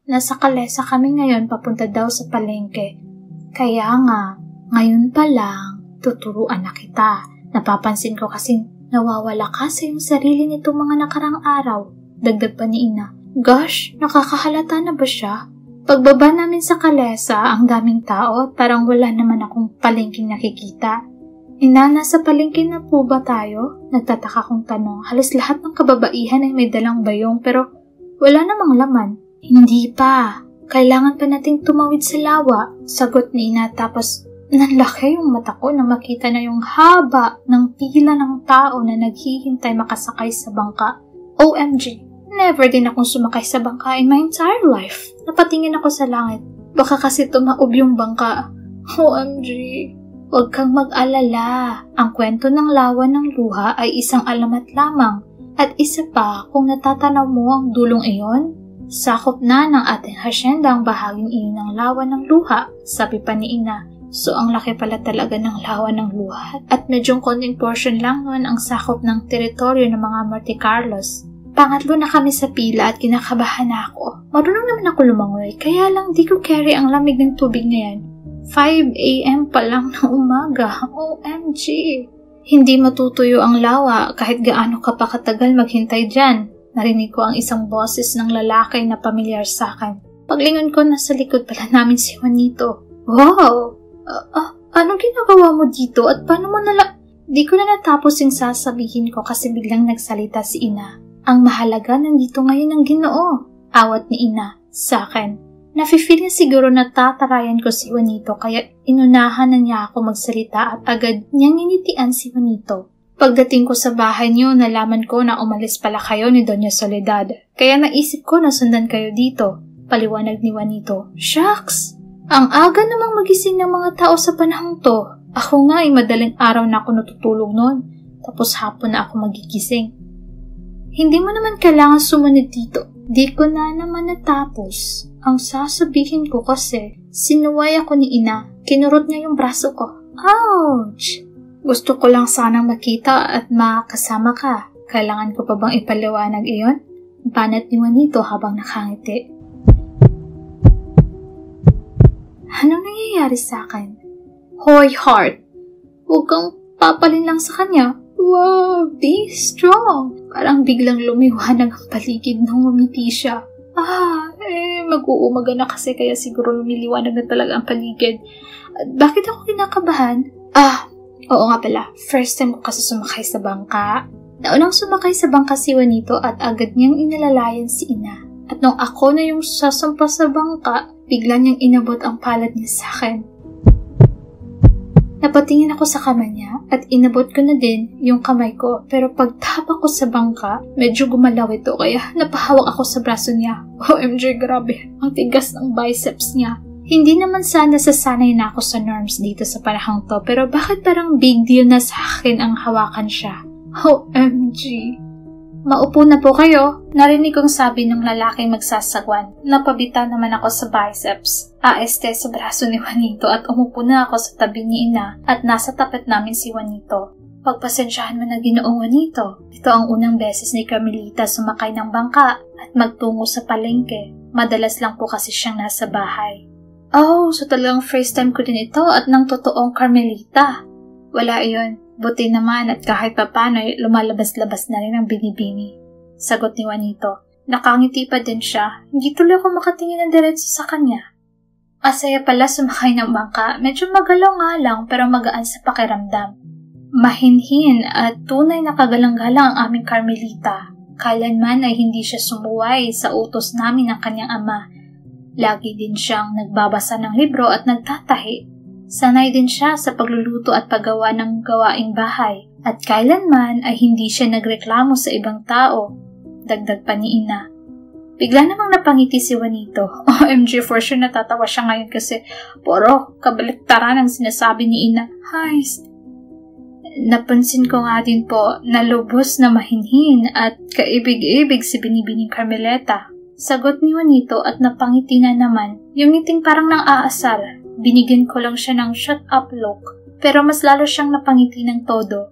Nasa Calesa kami ngayon papunta daw sa palengke. Kaya nga, ngayon pa lang, tuturuan na kita. Napapansin ko kasing nawawala ka sa iyong sarili nitong mga nakarang araw. Dagdag pa ni Ina. Gosh, nakakahalata na ba siya? Pagbaba namin sa Calesa, ang daming tao at parang wala naman akong palengking nakikita. Ina, nasa palengke na po ba tayo? Nagtataka kong tanong. Halos lahat ng kababaihan ay may dalang bayong pero wala namang laman. Hindi pa. Kailangan pa nating tumawid sa lawa. Sagot ni Ina tapos nanlaki yung mata ko na makita na yung haba ng pila ng tao na naghihintay makasakay sa bangka. OMG. Never din akong sumakay sa bangka in my entire life. Napatingin ako sa langit. Baka kasi tumaob yung bangka. OMG. Huwag kang mag-alala. Ang kwento ng lawa ng luha ay isang alamat lamang. At isa pa, kung natatanaw mo ang dulong iyon, sakop na ng ating hasyenda ang bahaging iyon ng lawa ng luha, sabi pa ni Ina. So ang laki pala talaga ng lawa ng luha. At medyong konting portion lang nun ang sakop ng teritoryo ng mga Monte Carlos. Pangatlo na kami sa pila at kinakabahan na ako. Marunong naman ako lumangoy, kaya lang di ko carry ang lamig ng tubig na yan. 5 a.m. pa lang ng umaga. OMG! Hindi matutuyo ang lawa kahit gaano ka pa katagal maghintay dyan. Narinig ko ang isang boses ng lalaki na pamilyar sa akin. Paglingon ko, nasa likod pala namin si Juanito. Wow! Anong ginagawa mo dito at paano mo Di ko na natapos yung sasabihin ko kasi biglang nagsalita si Ina. Ang mahalaga nandito ngayon ang Ginoo. Awat ni Ina sa akin. Nafe-feel niya siguro na tatarayan ko si Juanito kaya inunahan na niya ako magsalita at agad niyang initian si Juanito. Pagdating ko sa bahay niyo, nalaman ko na umalis pala kayo ni Doña Soledad. Kaya naisip ko na sundan kayo dito. Paliwanag ni Juanito. Shucks! Ang aga namang magising ng mga tao sa panahong to. Ako nga ay madaling araw na ako natutulog noon. Tapos hapon na ako magigising. Hindi mo naman kailangan sumunod dito. Di ko na naman natapos. Ang sasabihin ko kasi, sinuway ako ni Ina. Kinurot niya yung braso ko. Ouch! Gusto ko lang sanang makita at makasama ka. Kailangan ko pa bang ipaliwanag iyon? Banat ni Juanito habang nakangiti. Anong nangyayari sa akin? Hoy, heart! Huwag kang papalin lang sa kanya. Wow, be strong! Parang biglang lumiwanag ang paligid nung umiti siya. Mag-uumaga na kasi kaya siguro lumiliwanag na talaga ang paligid. Bakit ako kinakabahan? Oo nga pala. First time ko kasi sumakay sa bangka. Naunang sumakay sa bangka si Juanito at agad niyang inalalayan si Ina. At nung ako na yung sasampa sa bangka, bigla niyang inabot ang palad niya sa akin. Napatingin ako sa kamay niya at inabot ko na din yung kamay ko pero pagtapak ko sa bangka, medyo gumalaw ito kaya napahawak ako sa braso niya. OMG, grabe. Ang tigas ng biceps niya. Hindi naman sana sasanay na ako sa norms dito sa panahong to pero bakit parang big deal na sa akin ang hawakan siya? OMG. Maupo na po kayo. Narinig kong sabi ng lalaking magsasagwan. Napabitaw naman ako sa biceps. Aeste sa braso ni Juanito at umupo na ako sa tabi ni Ina at nasa tapat namin si Juanito. Pagpasensyahan mo na Ginoong Juanito. Ito ang unang beses ni Carmelita sumakay ng bangka at magtungo sa palengke. Madalas lang po kasi siyang nasa bahay. Oh, so talagang first time ko din ito at ng totoong Carmelita. Wala iyon. Buti naman at kahit papano ay lumalabas-labas na rin ang binibini. Sagot ni Juanito. Nakangiti pa din siya. Hindi tuloy ako makatingin ng diretso sa kanya. Masaya pala sumakay ng bangka. Medyo magalaw nga lang pero magaan sa pakiramdam. Mahinhin at tunay na kagalang-galang ang aming Carmelita. Kailanman ay hindi siya sumuway sa utos namin ng kanyang ama. Lagi din siyang nagbabasa ng libro at nagtatahi. Sanay din siya sa pagluluto at paggawa ng gawaing bahay at kailanman ay hindi siya nagreklamo sa ibang tao. Dagdag pa ni Ina. Bigla namang napangiti si Juanito. OMG, for sure natatawa siya ngayon kasi puro kabaliktaran ang sinasabi ni Ina. Heist. Napansin ko nga din po na lubos na mahinhin at kaibig-ibig si Binibining Carmeleta. Sagot ni Juanito at napangiti na naman. Yung ngiting parang nang aasar. Binigyan ko lang siya ng shut up look, pero mas lalo siyang napangiti ng todo.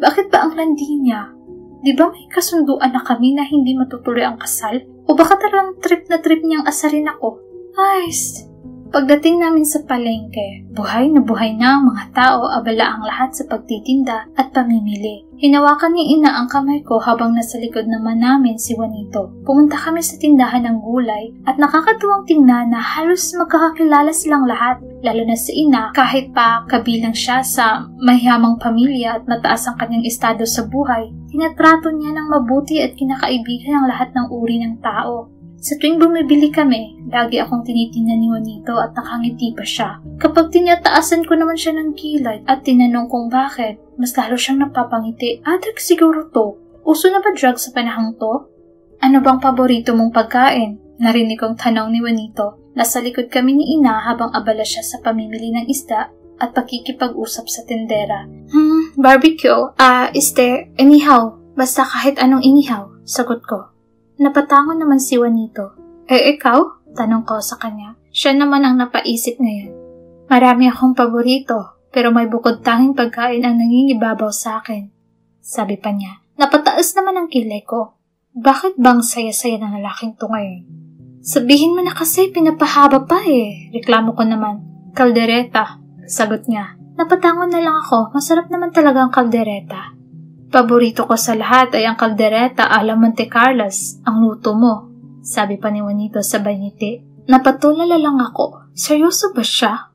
Bakit ba ang landi niya? Di ba may kasunduan na kami na hindi matutuloy ang kasal? O baka talagang trip na trip niyang asarin ako. Ayos! Pagdating namin sa palengke, buhay na ang mga tao, abala ang lahat sa pagtitinda at pamimili. Hinawakan ni Ina ang kamay ko habang nasa likod naman namin si Juanito. Pumunta kami sa tindahan ng gulay at nakakatuwang tingnan na halos magkakakilala silang lahat. Lalo na si Ina, kahit pa kabilang siya sa mayamang pamilya at mataas ang kanyang estado sa buhay, tinatrato niya ng mabuti at kinakaibigan ang lahat ng uri ng tao. Sa tuwing bumibili kami, lagi akong tinitingnan ni Juanito at nakangiti pa siya. Kapag tinataasan ko naman siya ng kilay at tinanong kung bakit, mas lalo siyang napapangiti. Drug siguro to. Uso na ba drug sa panahong to? Ano bang paborito mong pagkain? Narinig kong tanong ni Juanito. Nasa likod kami ni Ina habang abala siya sa pamimili ng isda at pakikipag-usap sa tendera. Barbecue. Anyhow. Basta kahit anong inihaw, sagot ko. Napatangon naman si Juanito. Ikaw? Tanong ko sa kanya. Siya naman ang napaisip ngayon. Marami akong paborito, pero may bukod tanging pagkain ang nangingibabaw sa akin. Sabi pa niya. Napataas naman ang kilay ko. Bakit bang saya-saya ng lalaking to ngayon? Sabihin mo na kasi pinapahaba pa Reklamo ko naman. Kaldereta, sagot niya. Napatangon na lang ako. Masarap naman talaga ang kaldereta. Paborito ko sa lahat ay ang kaldereta ala Monte Carlos, ang luto mo. Sabi pa ni Juanito sabay ngiti. Napatulala lang ako. Seryoso ba siya?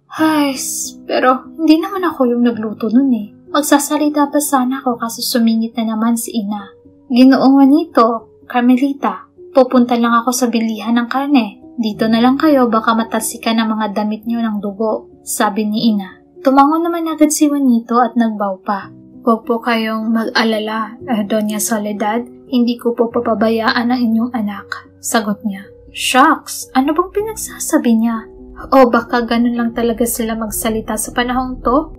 Pero hindi naman ako yung nagluto nun Magsasalita pa sana ako kaso sumingit na naman si Ina. Ginoong Juanito, Carmelita, pupunta lang ako sa bilihan ng karne. Dito na lang kayo baka matalsikan ang mga damit niyo ng dugo, sabi ni Ina. Tumango naman agad si Juanito at nagbaw pa. Huwag po kayong mag-alala, Doña Soledad. Hindi ko po papabayaan ang inyong anak. Sagot niya. Shucks, ano bang pinagsasabi niya? O baka ganun lang talaga sila magsalita sa panahong to?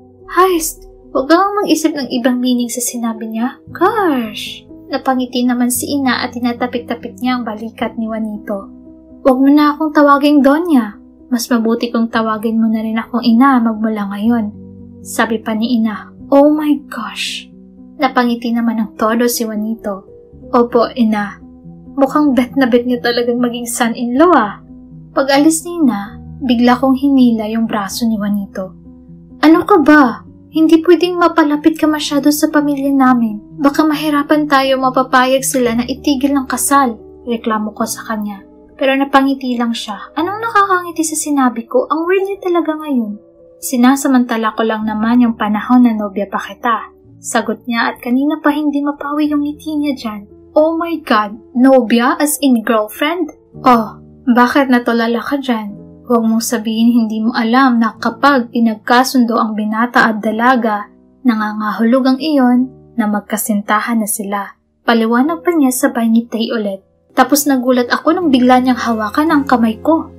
Huwag kang mag-isip ng ibang meaning sa sinabi niya. Gosh! Napangiti naman si Ina at tinatapik-tapik niya ang balikat ni Juanito. Huwag mo na akong tawaging Doña. Mas mabuti kung tawagin mo na rin akong Ina magmula ngayon. Sabi pa ni Ina. Oh my gosh! Napangiti naman ng todo si Juanito. Opo, Ina. Mukhang bet na bet niya talagang maging son-in-law Pag alis ni Ina, bigla kong hinila yung braso ni Juanito. Ano ka ba? Hindi pwedeng mapalapit ka masyado sa pamilya namin. Baka mahirapan tayo mapapayag sila na itigil ng kasal. Reklamo ko sa kanya. Pero napangiti lang siya. Anong nakakangiti sa sinabi ko? Ang weird niya talaga ngayon. Sinasamantala ko lang naman yung panahon na nobya pa kita. Sagot niya at kanina pa hindi mapawi yung ngiti niya dyan. Oh my God, nobya as in girlfriend? Oh, bakit natulala ka dyan? Huwag mong sabihin hindi mo alam na kapag pinagkasundo ang binata at dalaga, nangangahulog ang iyon na magkasintahan na sila. Paliwanag pa niya sabay ngiti ulit. Tapos nagulat ako nang bigla niyang hawakan ang kamay ko.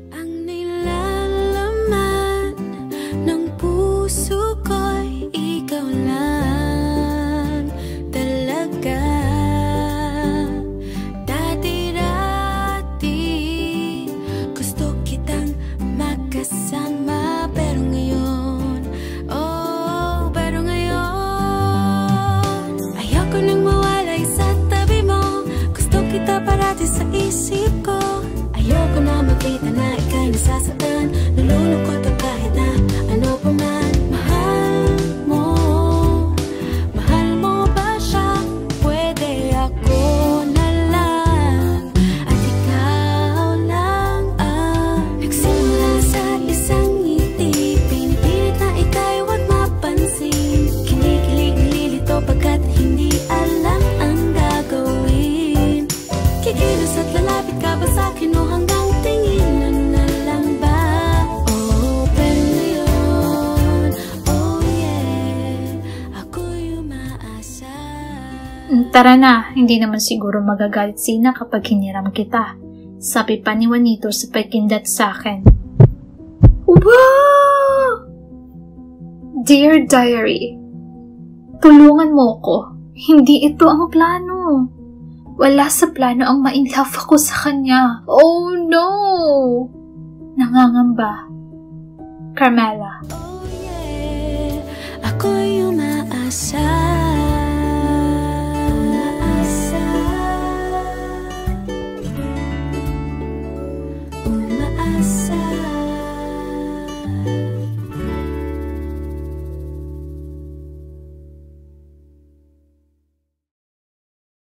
Sa isip ko, ayoko na makita na ika'y nasasaktan. Nalulungkot o kahit na ano pa man. Mahal mo ba siya? Pwede ako na lang at ikaw lang ang nagsimula sa isang ngiti. Pinipilit na ika'y huwag mapansin. Kinikilig, nililito pagkat hindi alam ang gagawin. Kikilos at lalapit ka ba sa'kin o hanggang tinginan na lang ba? Oh, pero ngayon, oh yeah, ako'y umaasa. Tara na, hindi naman siguro magagalit si Ina kapag hiniram kita. Sabi pa ni Juanito sa pagkindat sa akin. Wow! Dear Diary, tulungan mo ko. Hindi ito ang plano. Wala sa plano ang ma-inlove ako sa kanya. Oh no! Nangangamba. Carmela. Oh yeah, ako'y umaasa.